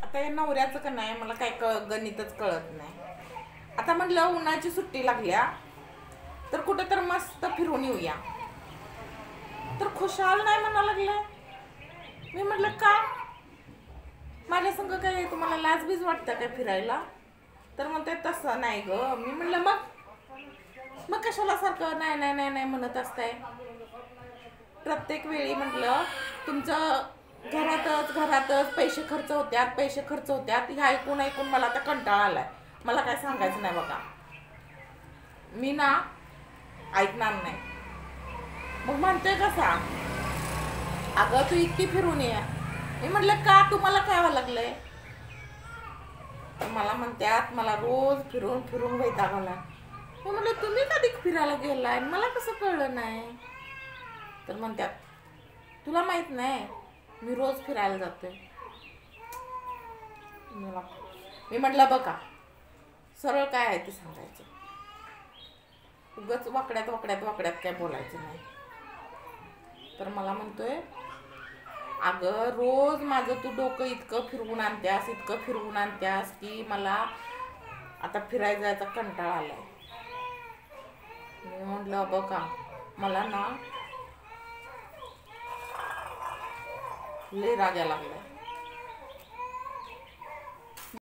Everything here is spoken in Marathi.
आता या नवऱ्याचं का नाही मला काय गणितच कळत नाही. आता म्हटलं उन्हाची सुट्टी लागल्या तर कुठं तर मस्त फिरून येऊया, तर खुशाल नाही म्हणा लागलाय. मी म्हटलं का माझ्या संग काय तुम्हाला लाजबीज वाटतं काय फिरायला? तर म्हणते तसं नाही ग. मी म्हटलं मग कशाला सारखं नाही नाही नाही नाही म्हणत असताय प्रत्येक वेळी? म्हटलं तुमचं घरातच पैसे खर्च होत्यात हे ऐकून ऐकून मला आता कंटाळा आलाय. मला काय सांगायचं नाही बघा, मी ना ऐकणार नाही. मग म्हणते कसा, अगं तू इतकी फिरून ये. मी म्हटलं का तुम्हाला काय व्हायला लागलंय? मला म्हणत्यात मला रोज फिरून फिरून वैताग आलाय. मी म्हटलं तुम्ही कधी फिरायला गेलाय मला कसं कळलं नाही? तर म्हणत्यात तुला माहित नाही मी रोज फिरायला जातोय. मी म्हटलं बघा सरळ काय आहे ते सांगायचं, उगाच वाकड्यात काय बोलायचं नाही. तर मला म्हणतोय अगं रोज माझं तू डोकं इतकं फिरवून आणत्यास की मला आता फिरायला जायचा कंटाळा आलाय. मी म्हटलं बघा मला ना लय राग यायला लागलाय.